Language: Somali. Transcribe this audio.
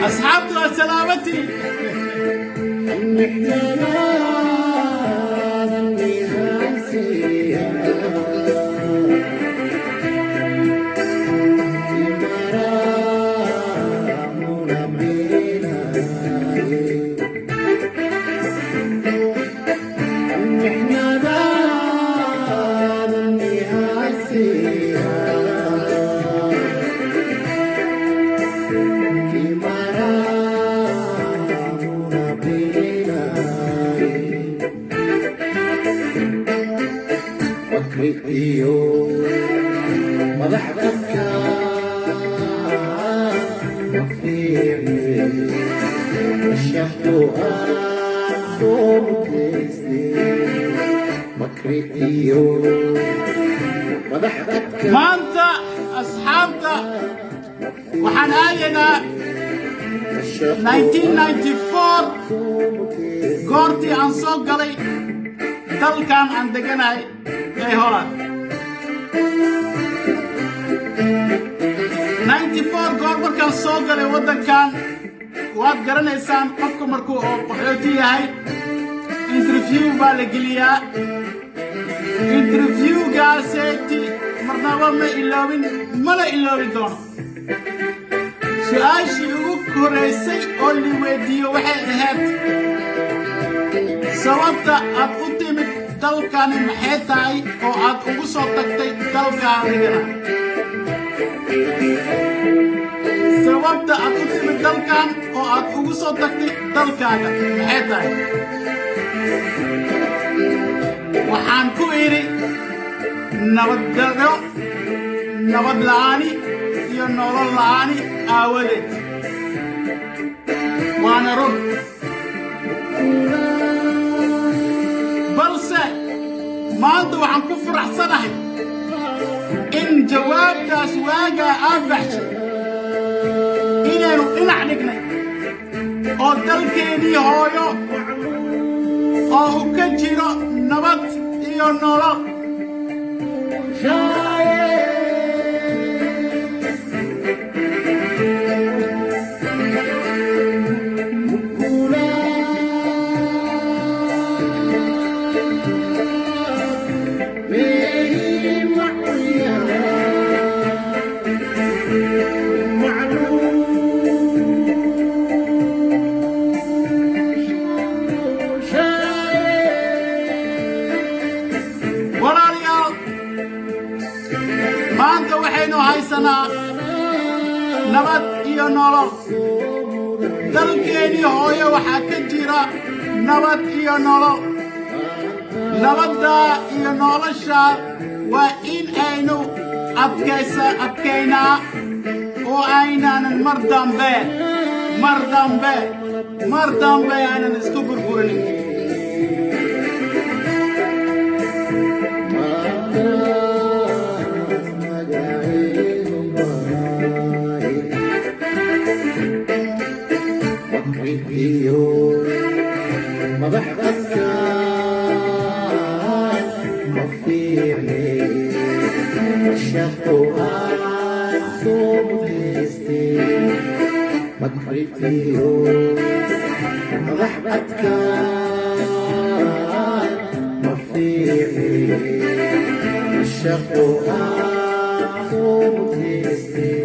أصحابنا سلامتي مضحكك وفيني الشهوة صوتي مكريو مضحكك ما أنت أصحابنا وحناينا 1994 goortii aan soo galay dalkan aan deganahay ee Holland 94 goor markaan soo galay waddankan waad garanaysaan qofka markuu oo qaxooti yahay interview baa la geliyaa interviewgaaseeti marnaba ma iloobin mana iloobin doono su'aashii ugu koreysay oo la weydiiyo waxay ahayd sababta aad u timid dalkani maxay tahay oo aad ugu soo tagtay dalkaadigana sababta aad u timid dalkan oo aad ugu soo tagtay dalkaaga maxay tahay waxaan ku idhi nabadgelyo nabad la'aani iyo nolol la'aani aawadeed waana run balse maanta waxaan ku faraxsanahay in jawaabtaas waagaa aan baxshay inaynu dhinac dhignay oo dalkeennii hooyo oo uu ka jiro nabad iyo nolol maanta waxaynu haysanaa nabad iyo nolol dalkeennii hooyo waxaa ka jira nabad iyo nolol nabaddaa iyo noloshaa waa in aynu adkaynaa oo aynaanan mar dambe aanan isku burburinin مضحكك وفيني الشهوة صوتي مكريو مضحكك وفيني الشهوة صوتي